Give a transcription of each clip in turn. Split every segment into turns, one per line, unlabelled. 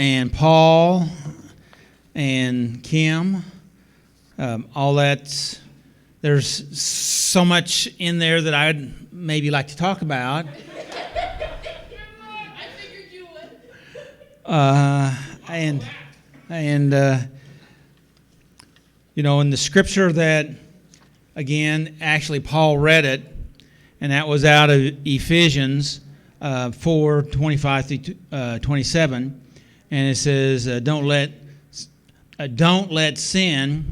and Paul and Kim, all that. There's so much in there that I'd maybe like to talk about.
I figured you would.
In the scripture that, again, actually Paul read it, and that was out of Ephesians 4:25 through 27, and it says, "Don't let sin."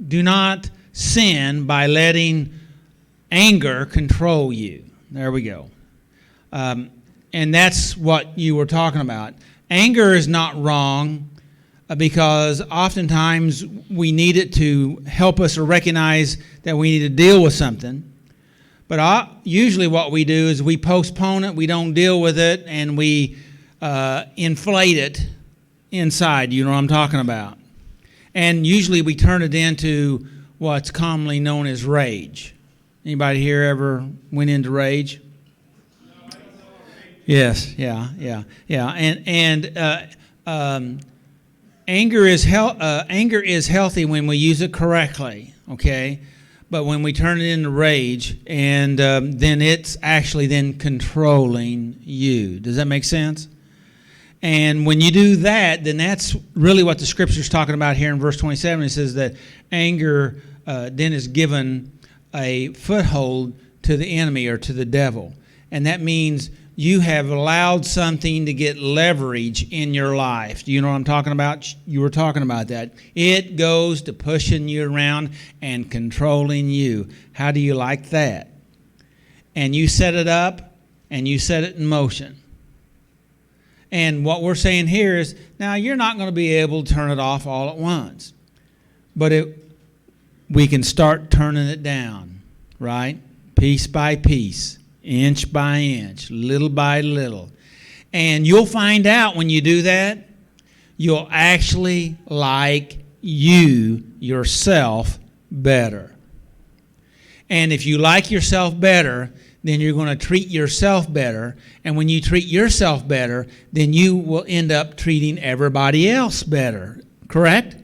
Do not sin by letting anger control you. There we go. And that's what you were talking about. Anger is not wrong because oftentimes we need it to help us to recognize that we need to deal with something. But usually what we do is we postpone it, we don't deal with it, and we inflate it inside. You know what I'm talking about. And usually we turn it into what's commonly known as rage. Anybody here ever went into rage? Yes, yeah. And anger is healthy when we use it correctly, okay? But when we turn it into rage, and then it's actually then controlling you. Does that make sense? And when you do that, then that's really what the scripture is talking about here in verse 27. It says that anger then is given a foothold to the enemy or to the devil. And that means you have allowed something to get leverage in your life. Do you know what I'm talking about? You were talking about that. It goes to pushing you around and controlling you. How do you like that? And you set it up and you set it in motion. And what we're saying here is, now you're not going to be able to turn it off all at once. But we can start turning it down, right? Piece by piece, inch by inch, little by little. And you'll find out when you do that, you'll actually like you, yourself, better. And if you like yourself better, then you're going to treat yourself better. And when you treat yourself better, then you will end up treating everybody else better. Correct?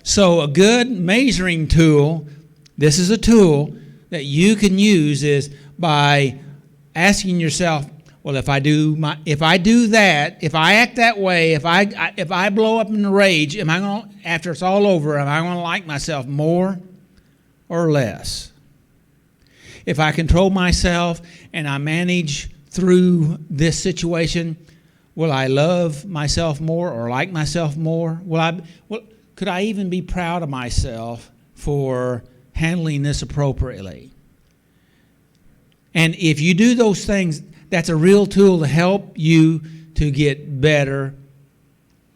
So a good measuring tool, this is a tool that you can use, is by asking yourself, well, if I do that, if I act that way, if I blow up in a rage, am I going to, after it's all over, am I going to like myself more or less? If I control myself and I manage through this situation, will I love myself more or like myself more? Could I even be proud of myself for handling this appropriately? And if you do those things, that's a real tool to help you to get better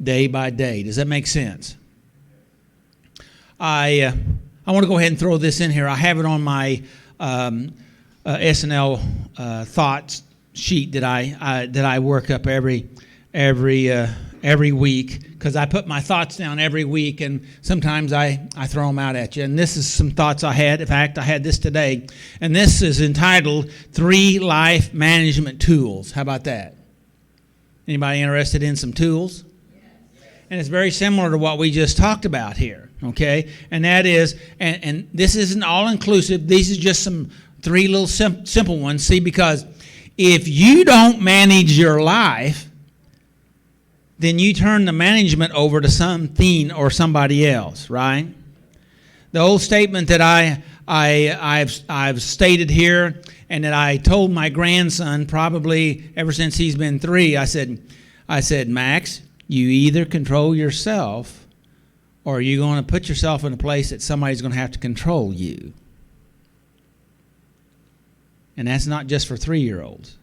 day by day. Does that make sense? I want to go ahead and throw this in here. I have it on my SNL thoughts sheet that I work up every week, because I put my thoughts down every week, and sometimes I throw them out at you. And this is some thoughts I had. In fact, I had this today, and this is entitled 3 Life Management Tools. How about that? Anybody interested in some tools? And it's very similar to what we just talked about here, okay? And that is, and this isn't all-inclusive. These are just some 3 little simple ones. See, because if you don't manage your life, then you turn the management over to something or somebody else, right? The old statement that I've stated here, and that I told my grandson probably ever since he's been 3, I said, Max, you either control yourself, or you're going to put yourself in a place that somebody's going to have to control you. And that's not just for 3-year-olds.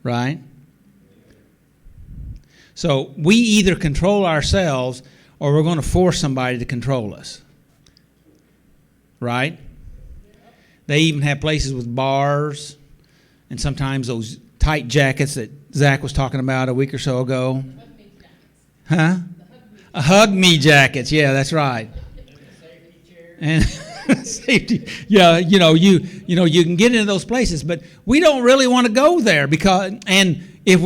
Right? So we either control ourselves, or we're going to force somebody to control us. Right? They even have places with bars, and sometimes those tight jackets that Zach was talking about a week or so ago. Huh? Hug me jackets. Yeah, that's right. And Safety. Yeah, you can get into those places, but we don't really want to go there and if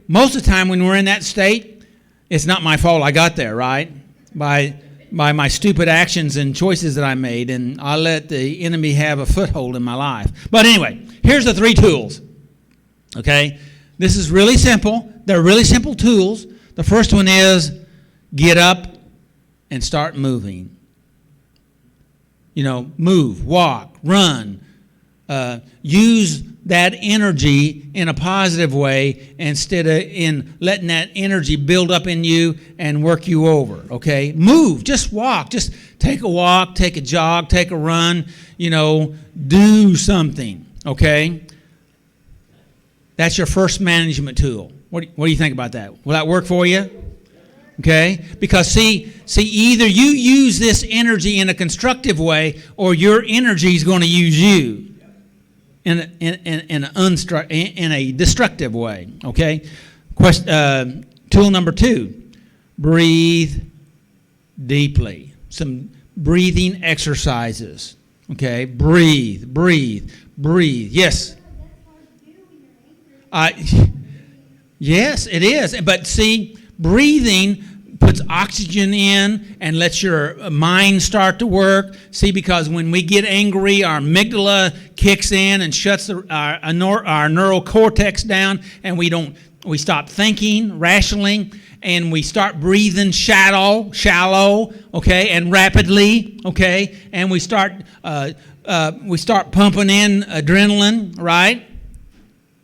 most of the time when we're in that state, it's not my fault I got there, right? By my stupid actions and choices that I made, and I let the enemy have a foothold in my life. But anyway, here's the 3 tools. Okay? This is really simple. They're really simple tools. The first one is get up and start moving. Move, walk, run. Use that energy in a positive way instead of in letting that energy build up in you and work you over, okay? Move, just walk. Just take a walk, take a jog, take a run, do something, okay? That's your first management tool. What do you think about that? Will that work for you? Okay? Because see, either you use this energy in a constructive way or your energy is going to use you in a destructive way. Okay? Tool number 2, breathe deeply. Some breathing exercises. Okay? Breathe. Yes. Yes, it is. But see, breathing puts oxygen in and lets your mind start to work. See, because when we get angry, our amygdala kicks in and shuts our neural cortex down, and we stop thinking rationally, and we start breathing shallow, okay, and rapidly, okay, and we start pumping in adrenaline, right?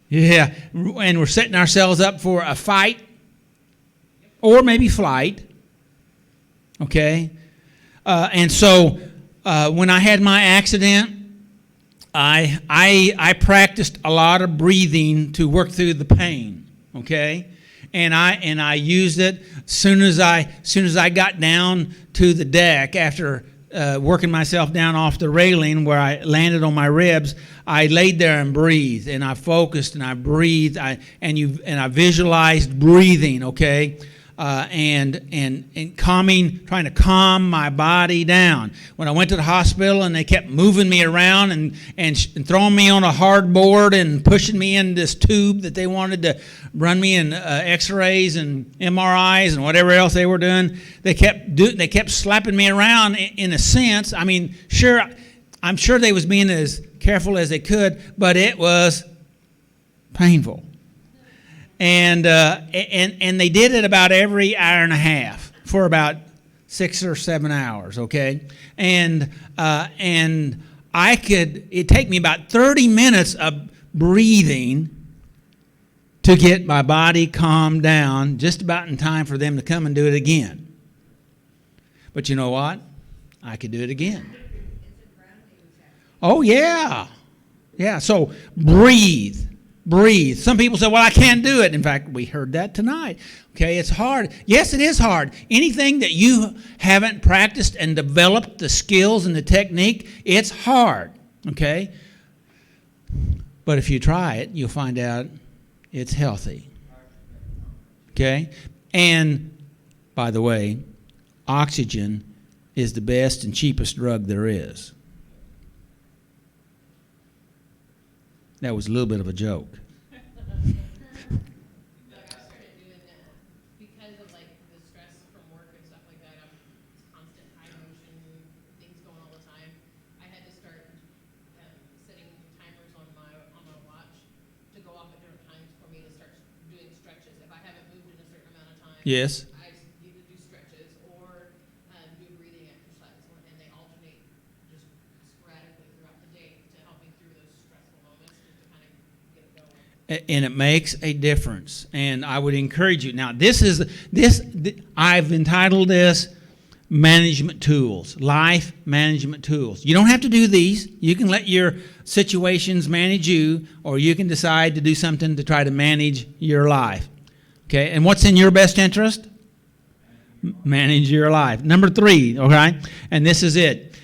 Yeah, and we're setting ourselves up for a fight. Or maybe flight, okay? And so when I had my accident, I practiced a lot of breathing to work through the pain, okay? And I used it soon as I got down to the deck after working myself down off the railing where I landed on my ribs. I laid there and breathed, and I focused and I breathed, and I visualized breathing, okay? And calming, trying to calm my body down. When I went to the hospital and they kept moving me around and throwing me on a hard board and pushing me in this tube that they wanted to run me in X-rays and MRIs and whatever else they were doing, they kept slapping me around in a sense. I mean, I'm sure they was being as careful as they could, but it was painful. And they did it about every hour and a half for about 6 or 7 hours, okay? And it'd take me about 30 minutes of breathing to get my body calmed down just about in time for them to come and do it again. But you know what? I could do it again. Oh, yeah. Yeah, so breathe. Some people say, well, I can't do it. In fact, we heard that tonight. Okay, it's hard. Yes, it is hard. Anything that you haven't practiced and developed the skills and the technique, it's hard. Okay? But if you try it, you'll find out it's healthy. Okay? And, by the way, oxygen is the best and cheapest drug there is. That was a little bit of a joke.
Because of like the stress from work and stuff like that, I'm constant high motion, things going all the time. I had to start setting timers on my watch to go off at different times for me to start doing stretches. If I haven't moved in a certain amount of time,
Yes.
I either do stretches or do breathing exercise, and they alternate just sporadically throughout the day to help me through those stressful moments just to kind of get it going.
And it makes a difference. And I would encourage you. Now, I've entitled this Management Tools, Life Management Tools. You don't have to do these. You can let your situations manage you, or you can decide to do something to try to manage your life. Okay? And what's in your best interest? Manage your life. Number 3, okay? And this is it.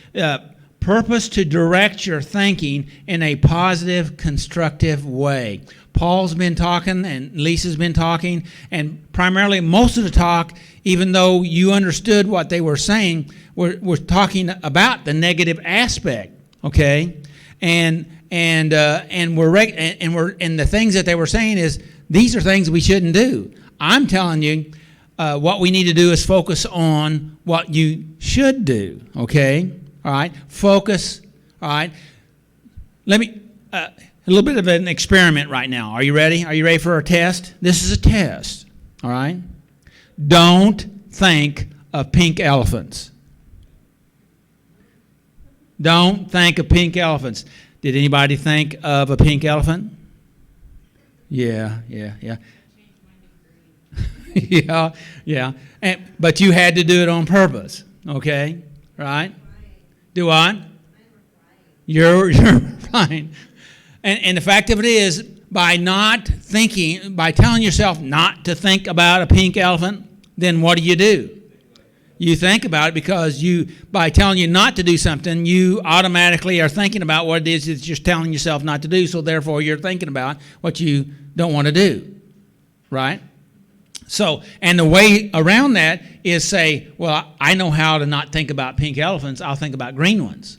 Purpose to direct your thinking in a positive, constructive way. Paul's been talking and Lisa's been talking, and primarily most of the talk, even though you understood what they were saying, we're talking about the negative aspect, okay? And the things that they were saying is these are things we shouldn't do. I'm telling you, what we need to do is focus on what you should do, okay? All right, focus. All right, let me a little bit of an experiment right now. Are you ready? Are you ready for a test? This is a test. All right, don't think of pink elephants. Don't think of pink elephants. Did anybody think of a pink elephant? Yeah. yeah. But you had to do it on purpose. Okay, right? Do what? You're fine. And the fact of it is, by not thinking, by telling yourself not to think about a pink elephant, then what do? You think about it because by telling you not to do something, you automatically are thinking about what it is that you're telling yourself not to do, so therefore you're thinking about what you don't want to do, right? So, and the way around that is say, well, I know how to not think about pink elephants. I'll think about green ones.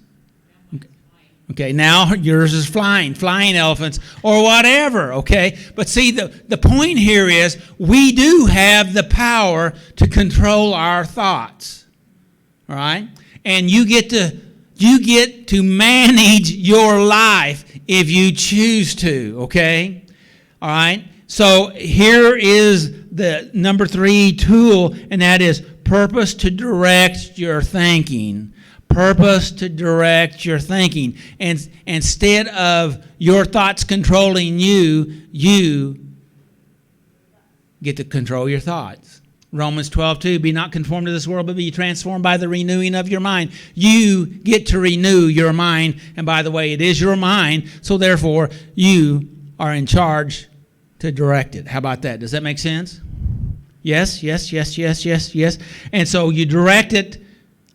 Okay, now yours is flying elephants or whatever, okay? But see, the point here is we do have the power to control our thoughts, all right? And you get to manage your life if you choose to, okay? All right? So here is the number 3 tool, and that is purpose to direct your thinking. Purpose to direct your thinking. And instead of your thoughts controlling you, you get to control your thoughts. Romans 12:2, be not conformed to this world, but be transformed by the renewing of your mind. You get to renew your mind. And by the way, it is your mind, so therefore you are in charge to direct it. How about that? Does that make sense? Yes. And so you direct it.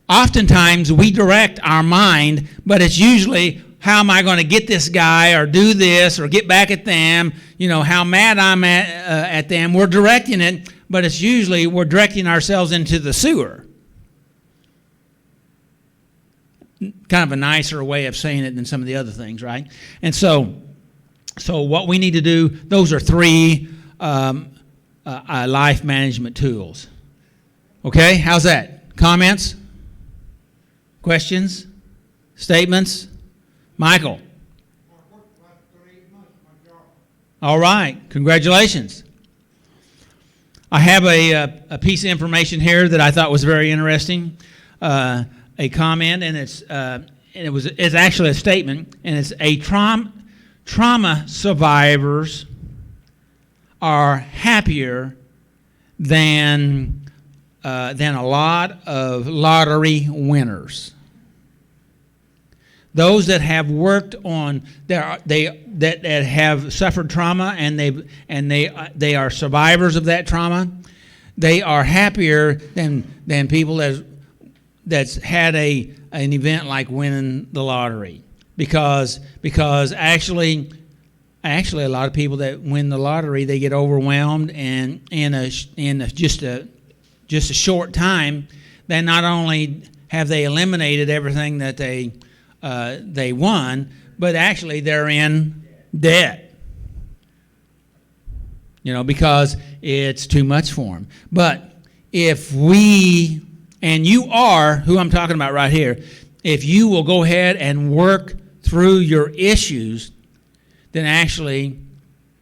Oftentimes we direct our mind, but it's usually, how am I going to get this guy or do this or get back at them? You know, how mad I'm at them. We're directing it, but it's usually we're directing ourselves into the sewer. Kind of a nicer way of saying it than some of the other things, right? And so what we need to do, those are 3 life management tools. Okay, how's that? Comments? Questions? Statements? Michael? All right, congratulations. I have a piece of information here that I thought was very interesting. A comment, and it's actually a statement, and it's a trauma survivors are happier than a lot of lottery winners. Those that have worked on that have suffered trauma and they are survivors of that trauma, they are happier than people that's had an event like winning the lottery, because actually a lot of people that win the lottery, they get overwhelmed, and in just a short time, they not only have they eliminated everything that they won, but actually they're in debt. You know, because it's too much for them. But if we, and you are who I'm talking about right here, if you will go ahead and work through your issues, then actually,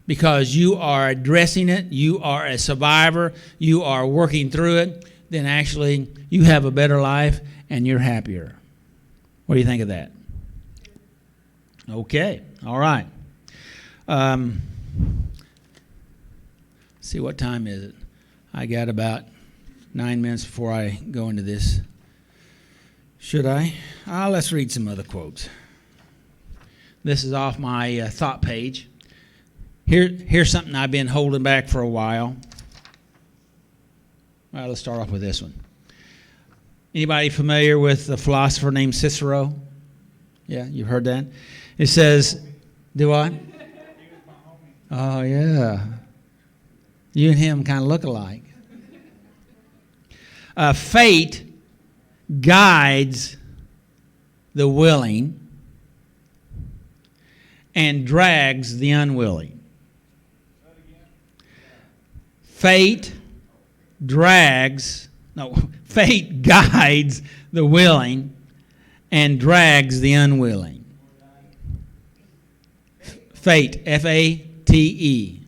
because you are addressing it, you are a survivor, you are working through it, then actually you have a better life and you're happier. What do you think of that? Okay, all right. See, what time is it? I got about 9 minutes before I go into this. Should I? Let's read some other quotes. This is off my thought page. Here's something I've been holding back for a while. All right, let's start off with this one. Anybody familiar with the philosopher named Cicero? Yeah, you've heard that? It says, do I? Oh, yeah. You and him kind of look alike. Fate guides the willing and drags the unwilling. Fate guides the willing and drags the unwilling. Fate, F-A-T-E,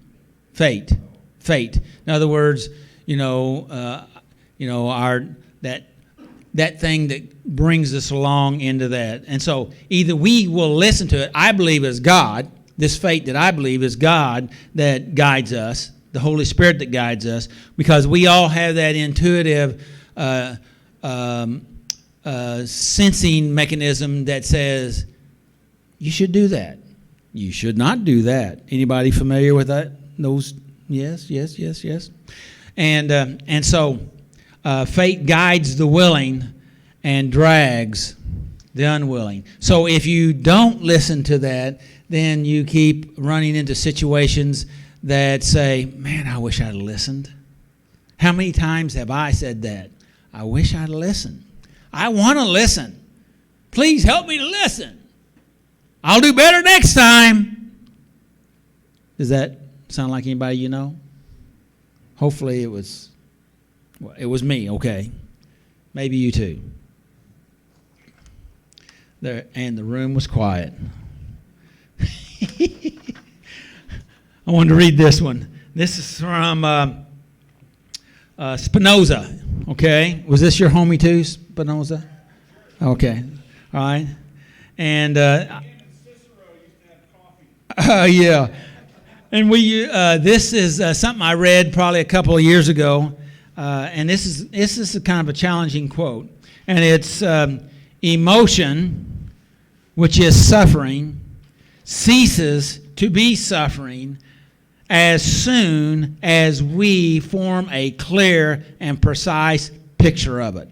fate. In other words, that thing that brings us along into that. And so either we will listen to it. I believe is God. This fate that I believe is God that guides us, the Holy Spirit that guides us, because we all have that intuitive sensing mechanism that says, you should do that. You should not do that. Anybody familiar with that? Those? Yes. And so fate guides the willing and drags the unwilling. So if you don't listen to that, then you keep running into situations that say, man, I wish I'd listened. How many times have I said that? I wish I'd listened. I want to listen. Please help me to listen. I'll do better next time. Does that sound like anybody you know? Hopefully it was me, okay. Maybe you too. There, and the room was quiet. I wanted to read this one. This is from Spinoza, okay? Was this your homie too, Spinoza? Okay, all right. And yeah. And this is something I read probably a couple of years ago, and this is a kind of a challenging quote, and it's emotion, which is suffering, ceases to be suffering as soon as we form a clear and precise picture of it.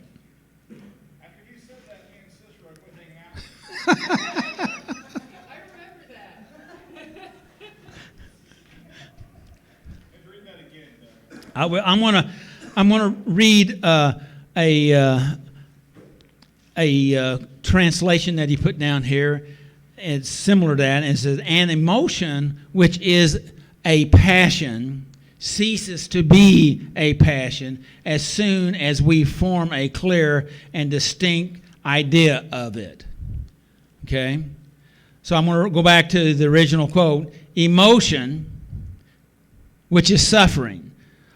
After you said that, me and Cicero quit hanging out.
I remember that.
Read that again.
I'm gonna read a translation that he put down here. It's similar to that. It says, "An emotion which is a passion ceases to be a passion as soon as we form a clear and distinct idea of it." Okay? So I'm going to go back to the original quote. Emotion, which is suffering.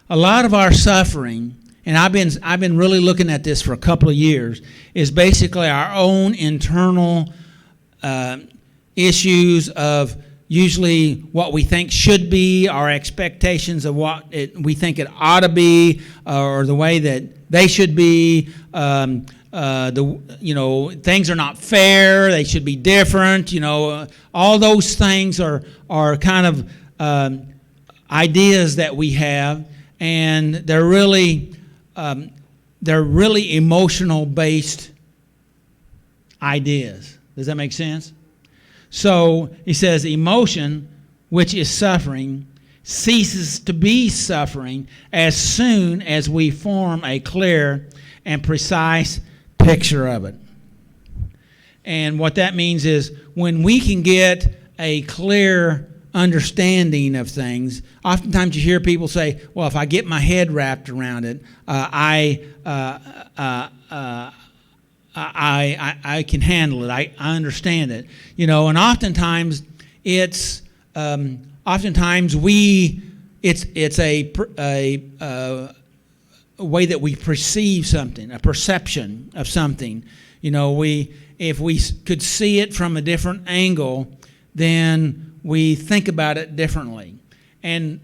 A lot of our suffering, and I've been really looking at this for a couple of years, is basically our own internal issues of usually what we think should be, our expectations of what we think it ought to be, or the way that they should be. Things are not fair. They should be different. All those things are kind of ideas that we have, and they're really emotional based ideas. Does that make sense? So he says, emotion, which is suffering, ceases to be suffering as soon as we form a clear and precise picture of it. And what that means is when we can get a clear understanding of things, oftentimes you hear people say, well, if I get my head wrapped around it, I can handle it. I understand it. And oftentimes it's a way that we perceive something, a perception of something. If we could see it from a different angle, then we think about it differently, and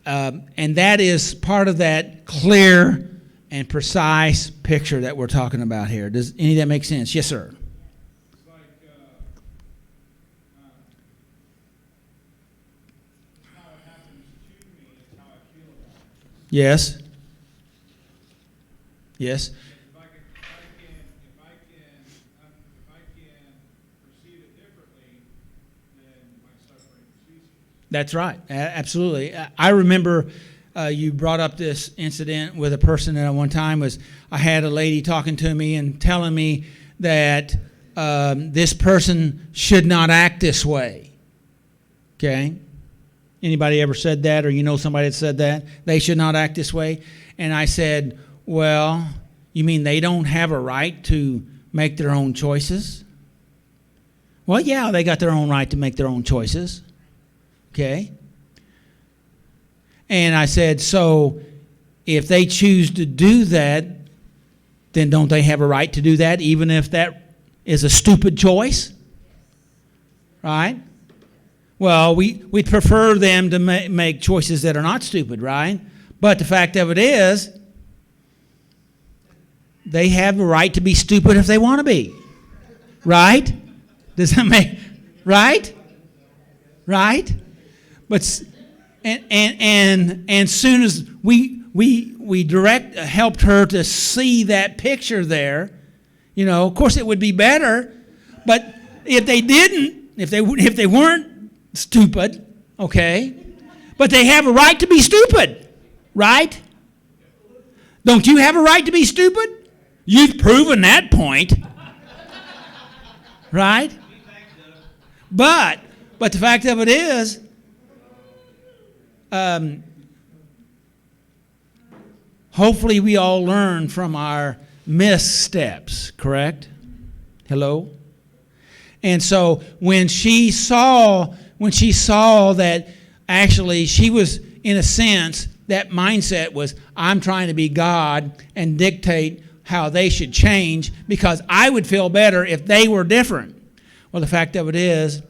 that is part of that clear and precise picture that we're talking about here. Does any of that make sense? Yes, sir.
It's like it's how it happens to me, it's how I feel about it.
Yes. Yes.
If I
That's right. Absolutely. I remember you brought up this incident with a person that at one time was, I had a lady talking to me and telling me that this person should not act this way. Okay? Anybody ever said that, or you know somebody that said that? They should not act this way? And I said, well, you mean they don't have a right to make their own choices? Well, yeah, they got their own right to make their own choices. Okay? And I said, so if they choose to do that, then don't they have a right to do that, even if that is a stupid choice? Right? Well, we'd prefer them to make choices that are not stupid, right? But the fact of it is, they have the right to be stupid if they want to be. Right? Does that make right? Right? But and soon as we helped her to see that picture there, you know, of course it would be better, but if they didn't, if they weren't stupid, okay, but they have a right to be stupid, right? Don't you have a right to be stupid? You've proven that point, right? But the fact of it is, hopefully we all learn from our missteps, correct? Hello? And so when she saw that actually she was, in a sense, that mindset was, I'm trying to be God and dictate how they should change because I would feel better if they were different. Well, the fact of it is,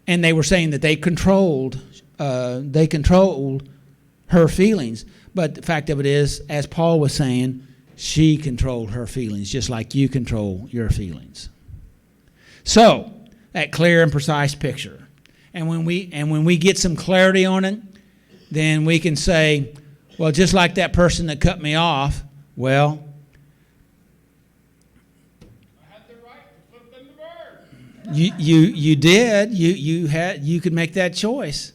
and they were saying that they controlled her feelings. But the fact of it is, as Paul was saying, she controlled her feelings just like you control your feelings. So, that clear and precise picture. And when we get some clarity on it, then we can say, well, just like that person that cut me off, well,
I had the right to flip them the bird.
you did. You could make that choice.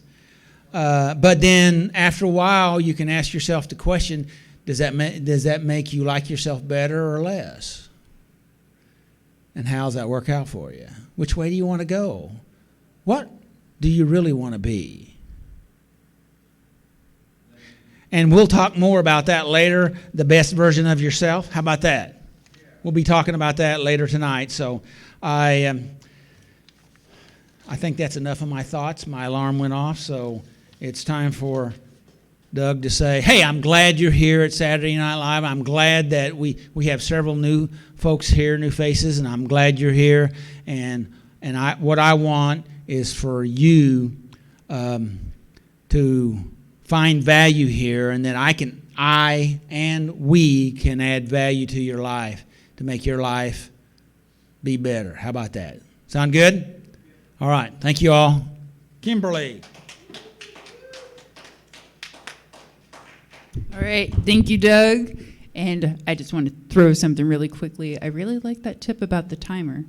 But then after a while, you can ask yourself the question, does that make you like yourself better or less? And how does that work out for you? Which way do you want to go? What do you really want to be? And we'll talk more about that later, the best version of yourself. How about that? We'll be talking about that later tonight. So I think that's enough of my thoughts. My alarm went off, so it's time for Doug to say, hey, I'm glad you're here at Saturday Night Live. I'm glad that we have several new folks here, new faces, and I'm glad you're here. And what I want is for you to find value here, and that I and we can add value to your life to make your life be better. How about that? Sound good? All right. Thank you all. Kimberly.
All right, thank you, Doug. And I just want to throw something really quickly. I really like that tip about the timer.